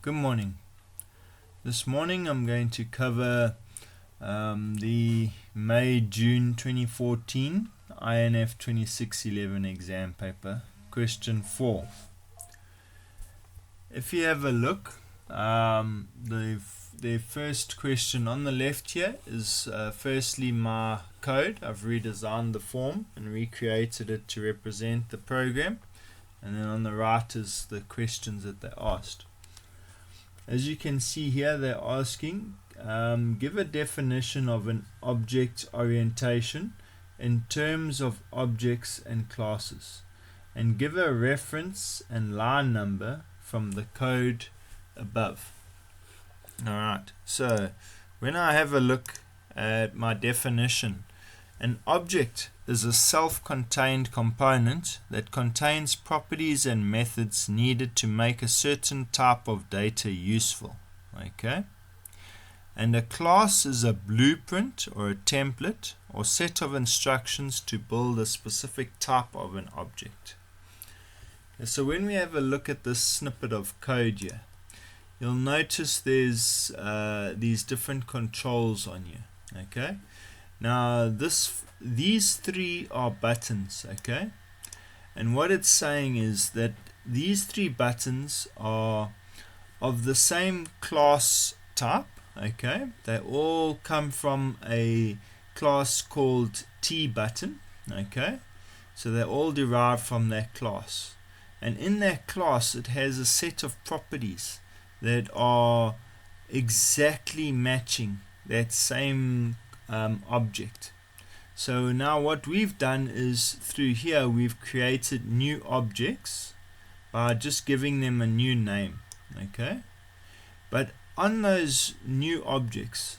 Good morning. This morning I'm going to cover the May-June 2014 INF2611 exam paper, question 4. If you have a look, the first question on the left here is firstly my code. I've redesigned the form and recreated it to represent the program, and then on the right is the questions that they asked. As you can see here, they're asking, give a definition of an object orientation in terms of objects and classes, and give a reference and line number from the code above. Alright, so when I have a look at my definition, an object is a self-contained component that contains properties and methods needed to make a certain type of data useful. Okay? And a class is a blueprint or a template or set of instructions to build a specific type of an object. So when we have a look at this snippet of code here, you'll notice there's these different controls on here. Okay? Now these three are buttons, okay? And what it's saying is that these three buttons are of the same class type, okay? They all come from a class called T button, okay? So they're all derived from that class. And in that class it has a set of properties that are exactly matching that same object. So now what we've done is through here we've created new objects by just giving them a new name, okay? But on those new objects,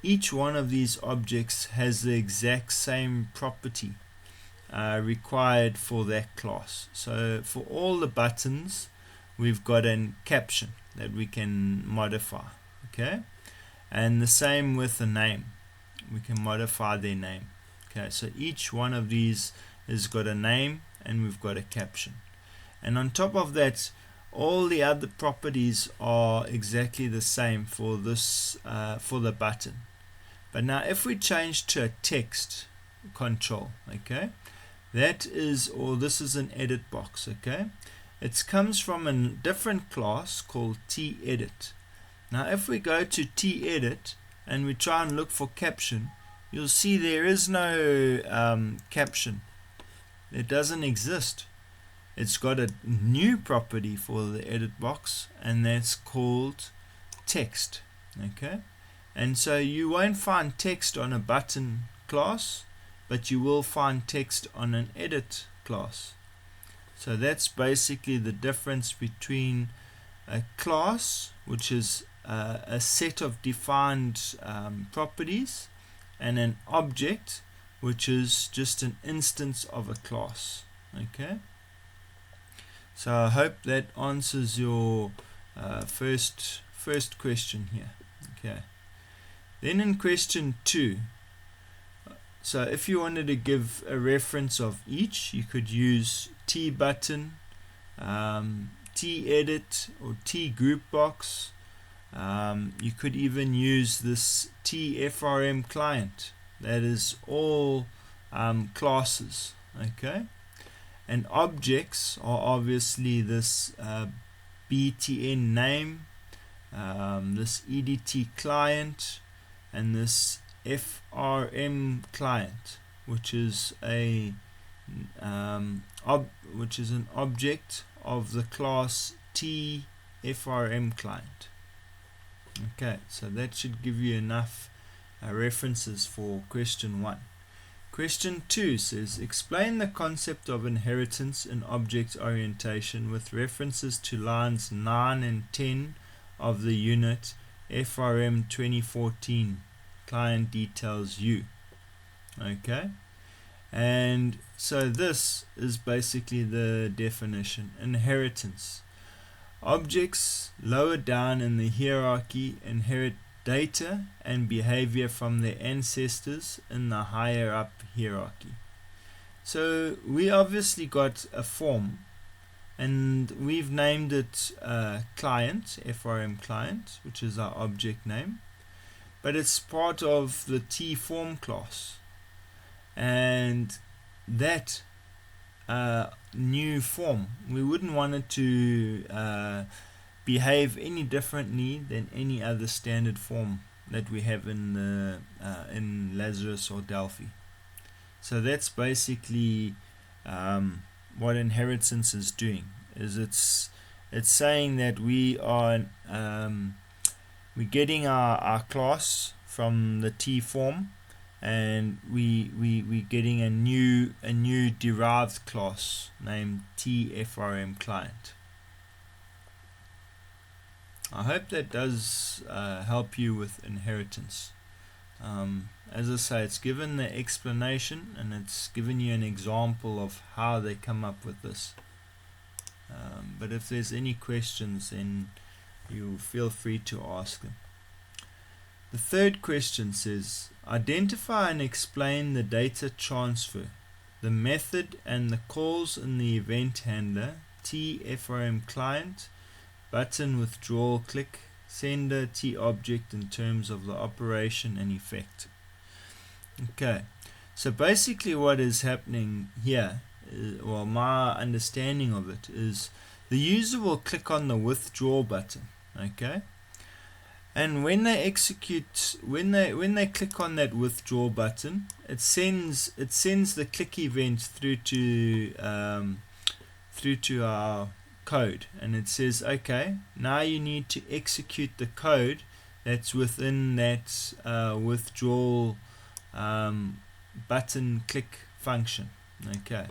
each one of these objects has the exact same property required for that class. So for all the buttons we've got an caption that we can modify, okay? And the same with the name. We can modify their name. Okay, so each one of these has got a name and we've got a caption. And on top of that, all the other properties are exactly the same for this for the button. But now if we change to a text control, okay, that is, or this is an edit box, okay, it comes from a different class called TEdit. Now if we go to TEdit and we try and look for caption, you'll see there is no caption. It doesn't exist. It's got a new property for the edit box, and that's called text. Okay, and so you won't find text on a button class, but you will find text on an edit class. So that's basically the difference between a class, which is a set of defined properties, and an object, which is just an instance of a class. Okay, so I hope that answers your first question here. Okay, then in question 2, so if you wanted to give a reference of each, you could use T button, T edit, or T group box. You could even use this TFRM client. That is all classes, okay? And objects are obviously this BTN name, this EDT client, and this FRM client, which is an object of the class TFRM client. Okay, so that should give you enough references for question 1. Question 2 says, explain the concept of inheritance in object orientation with references to lines 9 and 10 of the unit FRM 2014 client details U. Okay, and so this is basically the definition. Inheritance: objects lower down in the hierarchy inherit data and behavior from their ancestors in the higher up hierarchy. So we obviously got a form and we've named it client, FRM client, which is our object name, but it's part of the tForm class, and that new form, we wouldn't want it to behave any differently than any other standard form that we have in Lazarus or Delphi. So that's basically what inheritance is doing. Is it's saying that we are we're getting our class from the tForm, and we're getting a new derived class named tFRM client. I hope that does help you with inheritance. As I say, it's given the explanation, and it's given you an example of how they come up with this. But if there's any questions, then you feel free to ask them. The third question says, identify and explain the data transfer, the method and the calls in the event handler, tFRM client, button withdrawal click, sender, tObject in terms of the operation and effect. Okay, so basically what is happening here, well, my understanding of it is the user will click on the withdraw button, okay, and when they execute, when they click on that withdraw button, it sends the click event through to our code, and it says, okay, now you need to execute the code that's within that withdrawal button click function. Okay,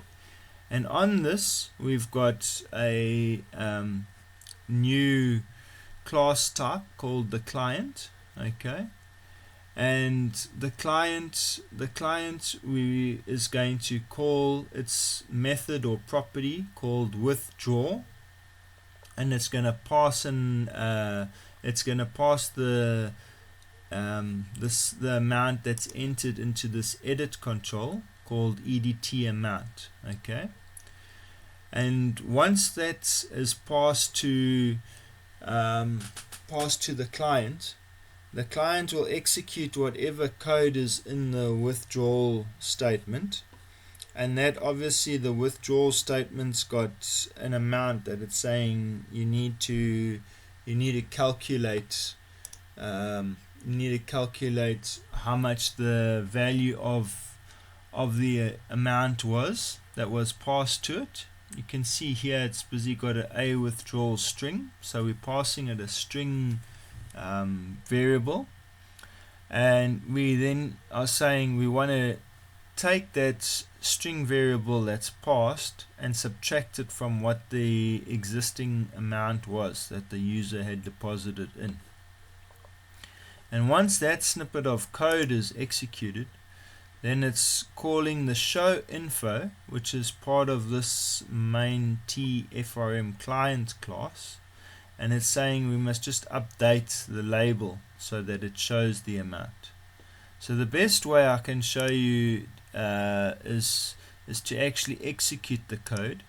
and on this we've got a new class type called the client. Okay, and the client is going to call its method or property called withdraw, and it's going to pass in the amount that's entered into this edit control called edt amount. Okay, and once that is passed to the client will execute whatever code is in the withdrawal statement, and that obviously the withdrawal statement's got an amount that it's saying you need to calculate. You need to calculate how much the value of the amount was that was passed to it. You can see here it's busy got a withdrawal string, so we're passing it a string variable, and we then are saying we want to take that string variable that's passed and subtract it from what the existing amount was that the user had deposited in. And once that snippet of code is executed, then it's calling the show info, which is part of this main tFRM client class, and it's saying we must just update the label so that it shows the amount. So the best way I can show you is to actually execute the code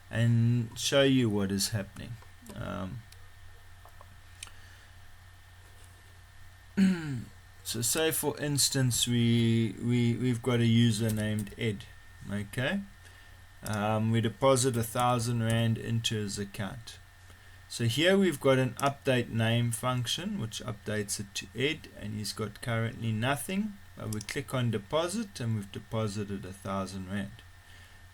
and show you what is happening. So say for instance we've got a user named Ed. Okay, we deposit 1,000 Rand into his account. So here we've got an update name function which updates it to Ed, and he's got currently nothing, but we click on deposit and we've deposited 1,000 Rand.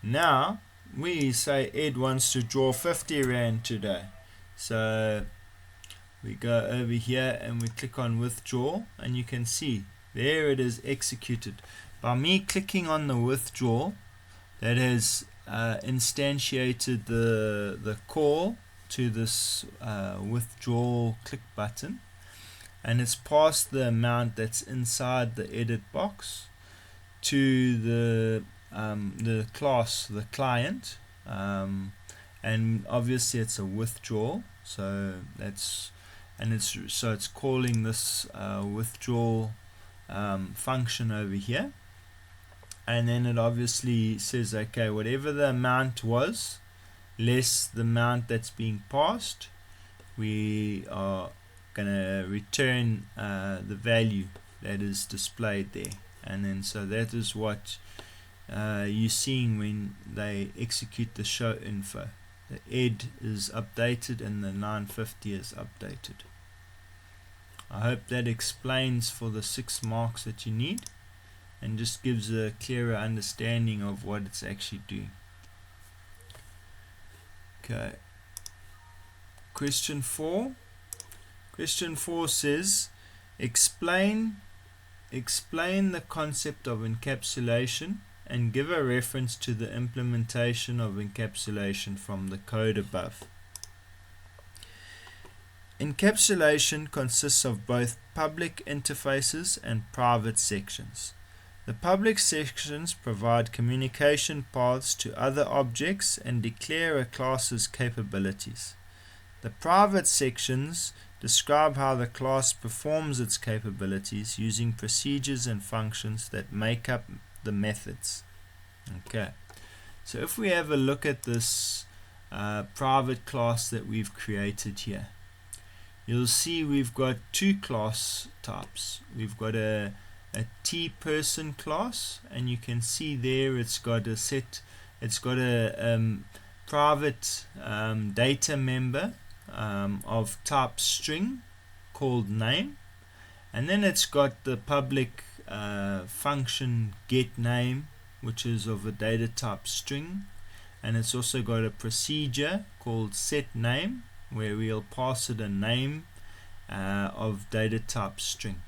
Now we say Ed wants to draw 50 Rand today, so we go over here and we click on withdraw, and you can see there it is executed. By me clicking on the withdraw, that has instantiated the call to this withdraw click button, and it's passed the amount that's inside the edit box to the class, the client, and obviously it's a withdrawal, so that's, and it's calling this withdrawal function over here, and then it obviously says, okay, whatever the amount was less the amount that's being passed, we are going to return the value that is displayed there. And then so that is what you're seeing when they execute the show info. The ed is updated and the 950 is updated. I hope that explains for the 6 marks that you need and just gives a clearer understanding of what it's actually doing. Okay. Question 4. Question 4 says, explain the concept of encapsulation and give a reference to the implementation of encapsulation from the code above. Encapsulation consists of both public interfaces and private sections. The public sections provide communication paths to other objects and declare a class's capabilities. The private sections describe how the class performs its capabilities using procedures and functions that make up the methods. Okay, so if we have a look at this private class that we've created here, you'll see we've got 2 class types. We've got a T-person class, and you can see there it's got a private data member of type string called name, and then it's got the public function getName, which is of a data type string, and it's also got a procedure called setName, where we'll pass it a name of data type string.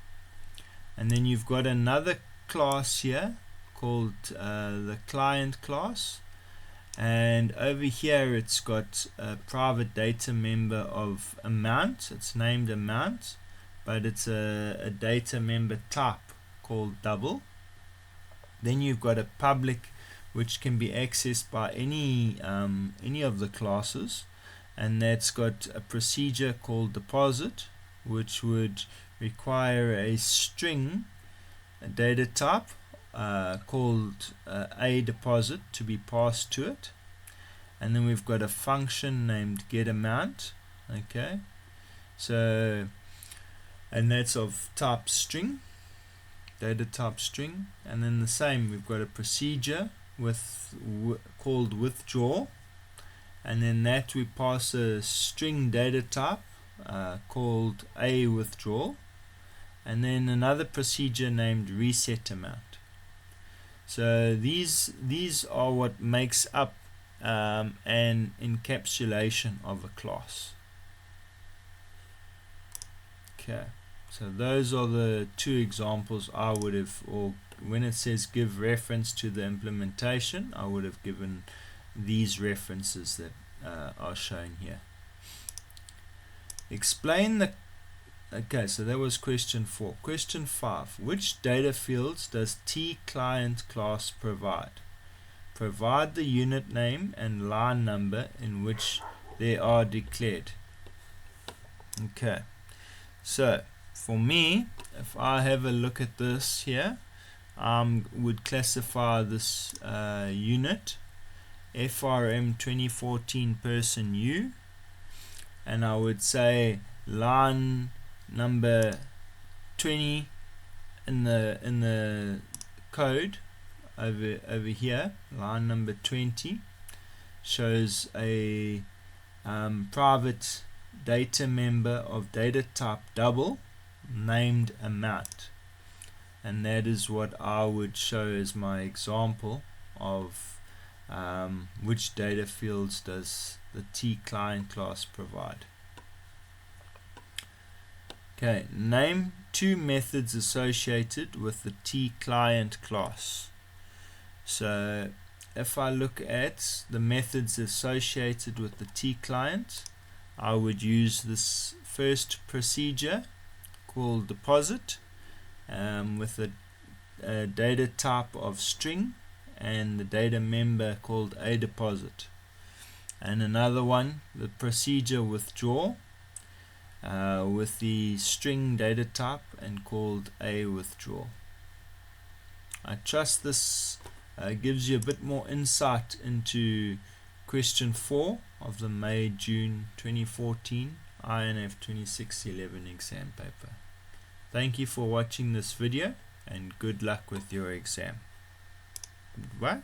And then you've got another class here called the client class, and over here it's got a private data member of amount. It's named amount, but it's a data member type called double. Then you've got a public, which can be accessed by any of the classes, and that's got a procedure called deposit, which would require a string, a data type called a deposit to be passed to it. And then we've got a function named getAmount. Okay, so, and that's of type string, data type string. And then the same, we've got a procedure called withdraw, and then that we pass a string data type called a withdrawal, and then another procedure named reset amount. So these are what makes up an encapsulation of a class. Okay, so those are the 2 examples I would have, or when it says give reference to the implementation, I would have given these references that are shown here. Explain the... Okay, so that was question 4. Question 5. Which data fields does T-client class provide? Provide the unit name and line number in which they are declared. Okay, so for me, if I have a look at this here, I would classify this unit FRM 2014 person U, and I would say line number 20 in the code over here, line number 20 shows a private data member of data type double named amount, and that is what I would show as my example of which data fields does the T-client class provide. Okay, name 2 methods associated with the T-client class. So if I look at the methods associated with the T-client, I would use this first procedure called deposit with a data type of string and the data member called a deposit, and another one, the procedure withdraw with the string data type and called a withdrawal. I trust this gives you a bit more insight into question 4 of the May-June 2014 INF2611 exam paper. Thank you for watching this video and good luck with your exam. Goodbye.